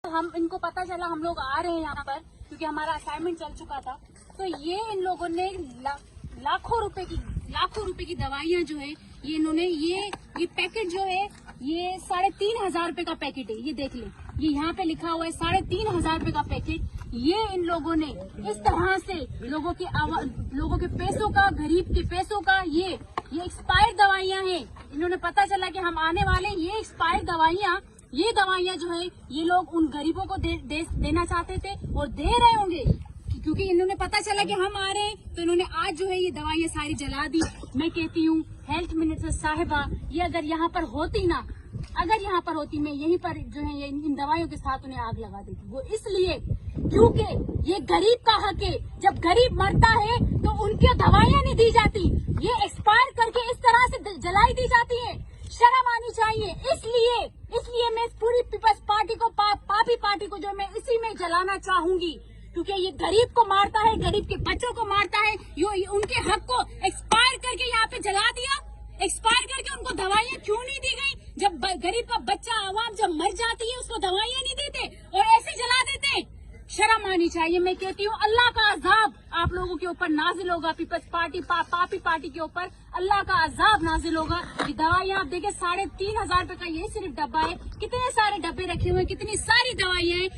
हम इनको पता चला हम लोग आ रहे हैं यहाँ पर क्योंकि हमारा असाइनमेंट चल चुका था, तो ये इन लोगों ने लाखों रुपए की दवाइयाँ जो है ये इन्होंने ये पैकेट जो है ये 3,500 रुपए का पैकेट है। ये देख ले, ये यहाँ पे लिखा हुआ है 3,500 रुपए का पैकेट। ये इन लोगों ने इस तरह से लोगों के पैसों का, गरीब के पैसों का ये एक्सपायर दवाइयाँ हैं। इन्होंने पता चला कि हम आने वाले, ये एक्सपायर दवाइयाँ जो है ये लोग उन गरीबों को देना चाहते थे और दे रहे होंगे, क्योंकि इन्होंने पता चला कि हम आ रहे हैं तो इन्होंने आज जो है ये दवाइयाँ सारी जला दी। मैं कहती हूँ हेल्थ मिनिस्टर साहिबा, ये अगर यहाँ पर होती मैं यहीं पर जो है इन दवाइयों के साथ उन्हें आग लगा देती। वो इसलिए क्योंकि ये गरीब का हक है। जब गरीब मरता है तो उनकी दवाइयाँ नहीं दी जाती, ये एक्सपायर करके इस तरह से जलाई दी जाती है। शर्म आनी चाहिए। इसलिए मैं पूरी पीपल्स पार्टी को, पापी पार्टी को जो मैं इसी में जलाना चाहूंगी, क्योंकि ये गरीब को मारता है, गरीब के बच्चों को मारता है। ये उनके हक को एक्सपायर करके यहाँ पे जला दिया। एक्सपायर करके उनको दवाइयाँ क्यों नहीं दी गई? जब गरीब का बच्चा, आवाम जब मर जाती है उसको दवाइयाँ नहीं देते और ऐसे जला देते। शर्म आनी चाहिए। मैं कहती हूँ अल्लाह का अजाब आप लोगों के ऊपर नाजिल होगा। पीपल्स पार्टी, पापी पार्टी के ऊपर अल्लाह का अजाब नाजिल होगा। ये दवाइयाँ आप देखें 3,500 रुपए का ये सिर्फ डब्बा है। कितने सारे डब्बे रखे हुए हैं, कितनी सारी दवाइयाँ हैं।